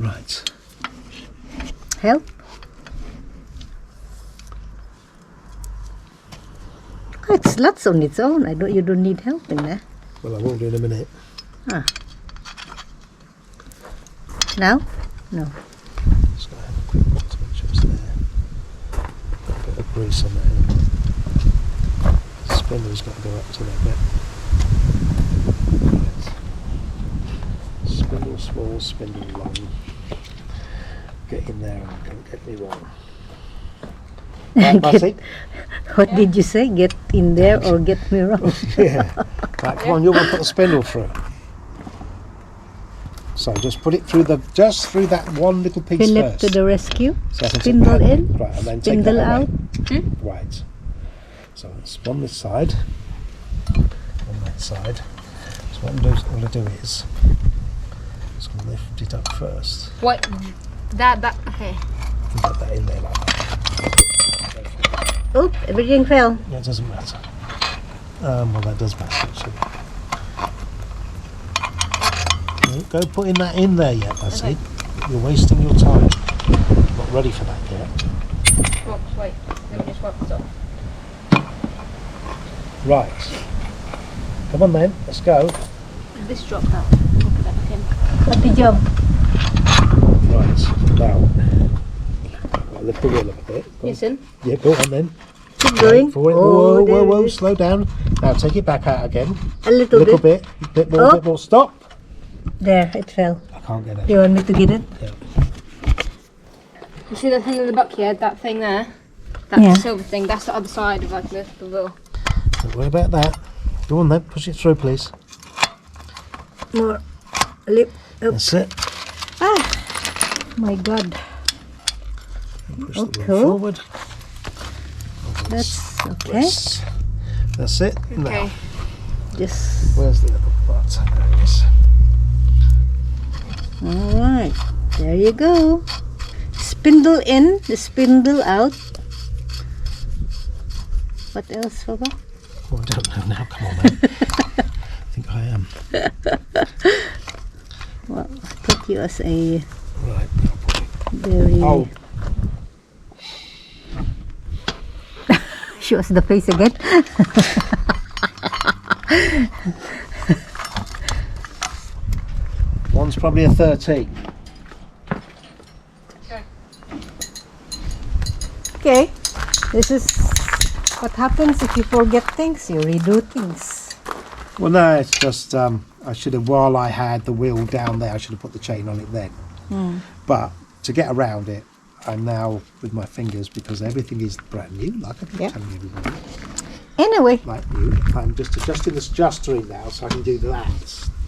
Right. Help? Oh, it sluts on its own. You don't need help in there. Well, I will do in a minute. Ah. Now? No. Just going to have a quick look to make sure it's there. Got a bit of grease on that anyway. The spindle's got to go up to that bit. Right. Spindle small, spindle long. Get in there and don't get me wrong. Right, Marcy? What did you say? Get in there or get me wrong? Yeah. Right, come on, you're going to put the spindle through. So just put it through through that one little piece Philip first. to the rescue. So Spindle in. Right, and then take Spindle that out. away. Right. So it's on this side. On that side. So what I'm going to do is just going to lift it up first. What? That, okay. Put that in there like that. Oh, everything fell. Yeah, it doesn't matter. Well, that does matter actually. Go putting that in there yet, Lassie. Okay. You're wasting your time. I'm not ready for that yet. Oh, wait, let me just wipe this off. Right. Come on then, let's go. This dropped out. I'll put that back in. Happy job. Right, now, I'll lift the wheel up a bit. Yes, in. Yeah, go on then. Keep going. Whoa, there whoa, it is. slow down. Now take it back out again. A little bit. Bit more, stop. There, it fell. I can't get it. You want me to get it? Yeah. You see that thing in the back here? That thing there? That silver thing, that's the other side of like the wheel. Don't worry about that. Go on then, push it through please. More. Lip. Oh. That's it. Ah! My God. Push the wheel Okay. forward. That's okay. Yes. That's it. Okay. Now, Just. where's the little part? There it is. Alright. There you go. Spindle in, the spindle out. What else, Papa? Oh, I don't know now. Come on then. I think I am. Well, I put you as a Right. very... Oh. Show us the face again. One's probably a 13. Okay. This is what happens if you forget things. You redo things. Well, no, it's just I should have, while I had the wheel down there, I should have put the chain on it then. But to get around it, I'm now with my fingers because everything is brand new, like I've been telling everybody. Anyway. Like new. I'm just adjusting this adjuster now so I can do that,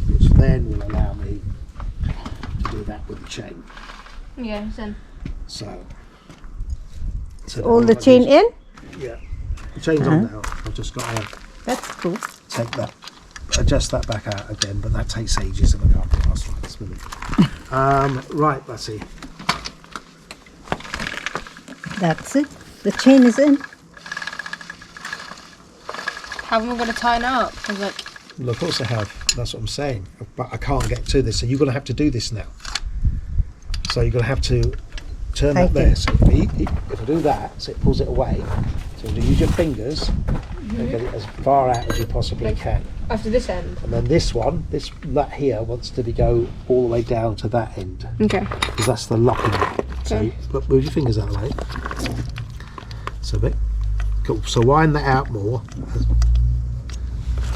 which then will allow me to do that with the chain. Yeah, it's in. So All the chain in? Yeah. The chain's on now. I've just got to That's cool. take that, adjust that back out again, but that takes ages and I can't be asked like this minute. Right, let's see. That's it. The chain is in. How am I going to tighten it up? 'Cause like, Well, of course I have. That's what I'm saying. But I can't get to this, so you're going to have to do this now. So you're going to have to turn that there. So if I do that, so it pulls it away. So you use your fingers and get it as far out as you possibly can. after this end. And then this one, that here wants to go all the way down to that end. Okay. Because that's the locking one. Okay. So move your fingers out of the way. So bit. Cool. So wind that out more.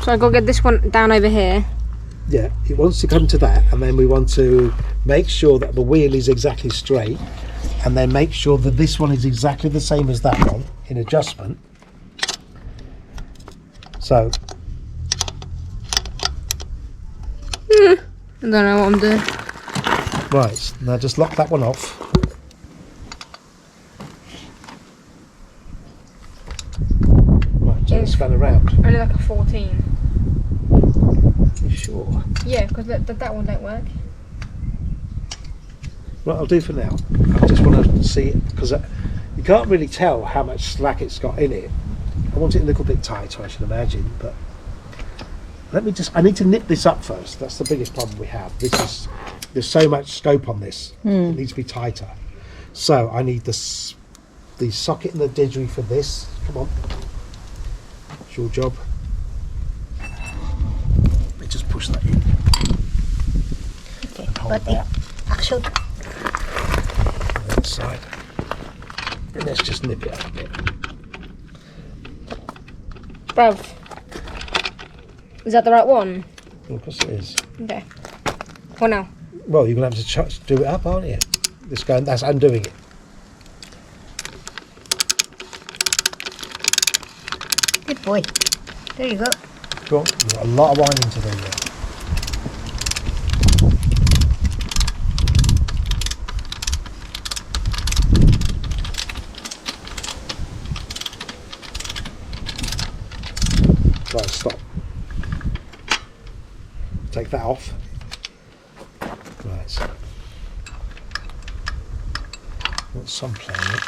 So I got to get this one down over here. Yeah, it wants to come to that, and then we want to make sure that the wheel is exactly straight, and then make sure that this one is exactly the same as that one in adjustment. So I don't know what I'm doing. right, now just lock that one off. Right, turn the span around. Only like a 14. You sure? Yeah, because that one don't work. Right, I'll do for now. I just want to see it, because you can't really tell how much slack it's got in it. I want it a little bit tighter, I should imagine, but I need to nip this up first. That's the biggest problem we have. This is there's so much scope on this. It needs to be tighter. So I need the socket and the didgeridoo for this. Come on, it's your job. Let me just push that in. Okay, And hold but that actually, on the other side. And let's just nip it up a bit. Bruv. Is that the right one? Well, of course it is. Okay. What now? Well, you're going to have to do it up, aren't you? This going, that's undoing it. good boy. There you go. Go on. You've got a lot of winding to do there. Right, stop. Take that off. Right. So. Want some playing it.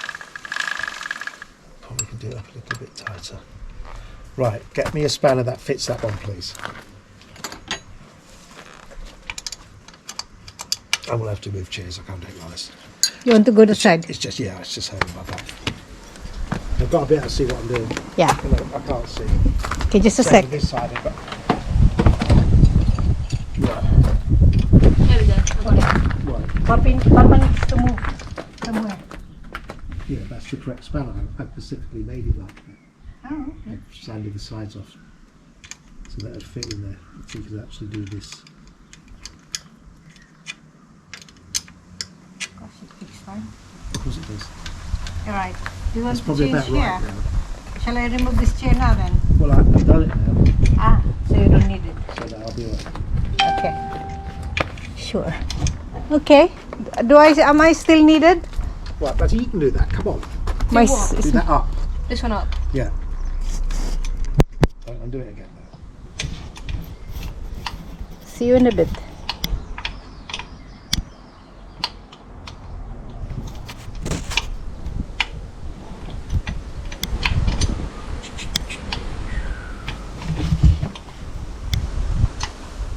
Probably can do it up a little bit tighter. Right, get me a spanner that fits that one, please. I will have to move chairs. I can't do it like this. You want to go to the side? It's just, yeah, it's just hurting my back. I've got to be able to see what I'm doing. Yeah. I can't see. Okay, just a Same sec. with this side, but right. There we go. I got it. Right. Papa needs to move somewhere. Yeah, that's the correct spanner. I specifically made it like that. Oh, okay. I've sanded the sides off so that it'd fit in there. So you could actually do this. Gosh, it fits fine. Of course it does. All right. Do you want It's to probably change about here? right now. Shall I remove this chair now then? Well, I've done it now, Ah, so you don't need it. so that I'll be alright. Okay. Sure. Okay. Am I still needed? Right, but you can do that. Come on, My what? do that up. This one up. Yeah. Right, I'm doing it again now. See you in a bit.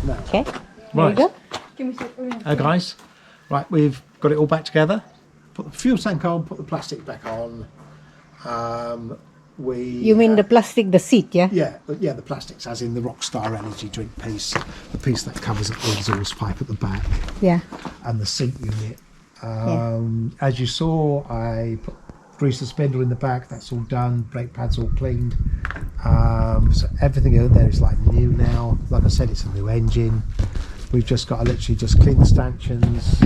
Now, Okay. There right. you go. Give me a sec. Guys, right, we've got it all back together. Put the fuel tank on, put the plastic back on. You mean the plastic, the seat, yeah? Yeah, the plastics, as in the Rockstar Energy drink piece, the piece that covers up the exhaust pipe at the back, Yeah. and the seat unit. As you saw, I greased the spindle in the back. That's all done. Brake pads all cleaned. So everything over there is like new now. Like I said, it's a new engine. We've just got to literally just clean the stanchions,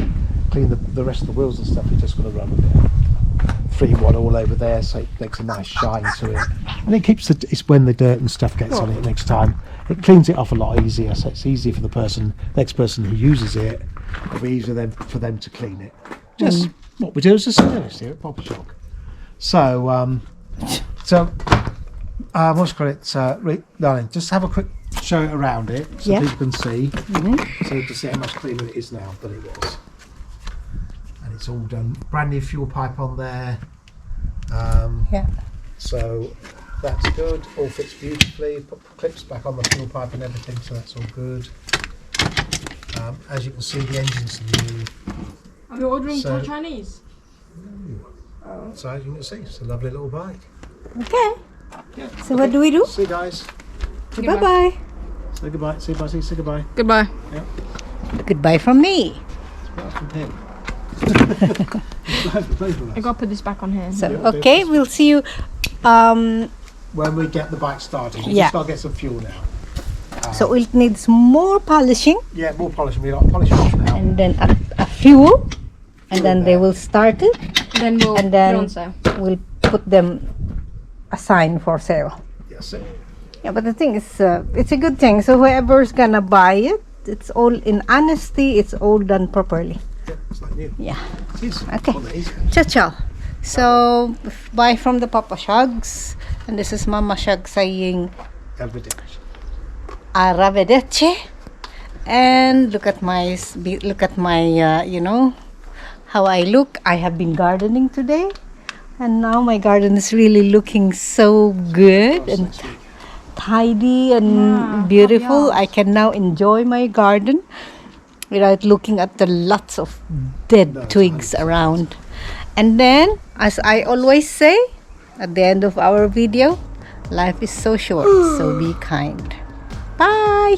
clean the rest of the wheels and stuff. We're just going to run a bit 3-in-1 all over there, so it makes a nice shine to it. And it keeps it's when the dirt and stuff gets on it next time, it cleans it off a lot easier. So it's easy for the next person who uses it. It'll be easier for them to clean it. Just what we do as a service here at Papa Shock. So, what's got it, darling? Just have a quick show it around it so Yeah. people can see. So to see how much cleaner it is now than it was. And it's all done. Brand new fuel pipe on there. Yeah. So that's good. All fits beautifully. Put clips back on the fuel pipe and everything, so that's all good. As you can see, the engine's new. Are we ordering So- Chinese? So as you can see, it's a lovely little bike. Okay. Yeah. So what do we do? See you guys. Bye-bye. Say goodbye. Say bye. Say goodbye. Goodbye. Goodbye from me. Goodbye from him. Goodbye from both of us. I gotta put this back on here. So, Yeah, okay, we'll see you. When we get the bike started, we Yeah. just got to get some fuel now. So it needs more polishing Yeah, more polishing. We got polish off now. and then a fuel, and then they will start it. Then we'll And put then- it on sale. We'll put them aside for sale. Yes, it. Yeah, but the thing is, it's a good thing. So whoever's gonna buy it, it's all in honesty. It's all done properly. Yeah, it's like new. Yeah. It is. Okay. Well, it is. Ciao, ciao. So bye from the Papa Shags, and this is Mama Shag saying Arrivederci. arrivederci. And look at my how I look. I have been gardening today, and now my garden is really looking so good and Next week. tidy and beautiful. I can now enjoy my garden. without looking at the lots of dead No, it's twigs 100%. around. And then, as I always say at the end of our video, life is so short, so be kind. Bye!